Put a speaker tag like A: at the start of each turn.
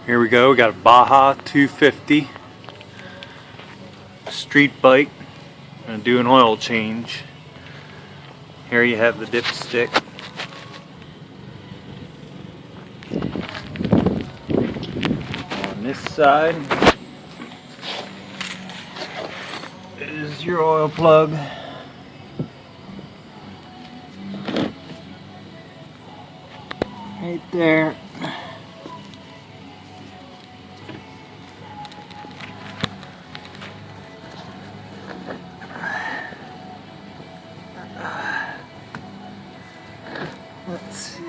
A: Here we go, we got a Baja 250 street bike. Gonna do an oil change. Here you have the dipstick. On this side is your oil plug. Right there. Let's see.